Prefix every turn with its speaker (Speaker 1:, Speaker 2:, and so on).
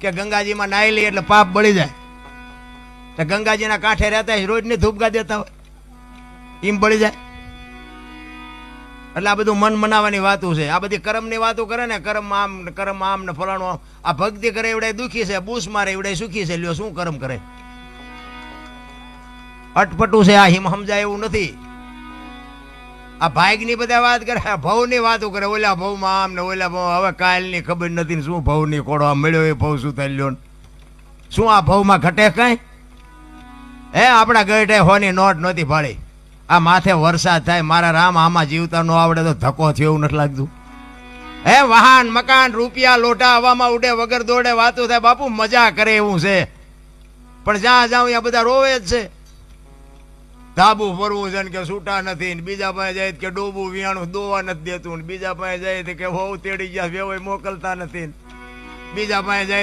Speaker 1: કે ગંગાજીમાં નાહી લઈએ એટલે પાપ બળી જાય, તો ગંગાજીના કાંઠે રહેતા રોજની ધૂપગા દેતા હોય એમ બળી જાય. એટલે આ બધું મન મનાવાની વાતો છે. આ બધી કર્મની વાતો કરે ને, કર્મ આમ ને ફલાણું. આ ભક્તિ કરે એવડે દુખી છે, બૂસ મારે એવડે સુખી છે. લ્યો શું કર્મ કરે? અટપટું છે આ. હિમ સમજાય એવું નથી. આ ભાગની બધા વાત કરે, ભવની વાતો કરે. ઓલા ભવમાં આમ ને ઓલા ભવ. હવે કાલની ખબર નથી ને શું ભવની કોડો મળ્યો એ ભવ શું થઈ લ્યો. શું આ ભવમાં ઘટે કઈ? આપણા ગઢે હોની નોટ નહોતી ભાળી. આ માથે વરસાદ થાય, મારા રામ આમાં જીવતા ન આવડે તો ધક્કો થયો એવું નથી લાગતું? વાહન મકાન રૂપિયા લોટા હવામાં ઉડે વગર દોડે વાતો થાય. બાપુ મજા કરે એવું છે, પણ જ્યાં જાઉં ત્યાં બધા રોવે જ છે. ધાબુ ફરવું છે ને કે છૂટા નથી, ને બીજા પાસે જાય કે ડોબું વિયાણું દોવા નથી દેતું, ને બીજા પાસે જાય કે હોવ તેડી ગયા વેવાય મોકલતા નથી, બીજા પાસે જાય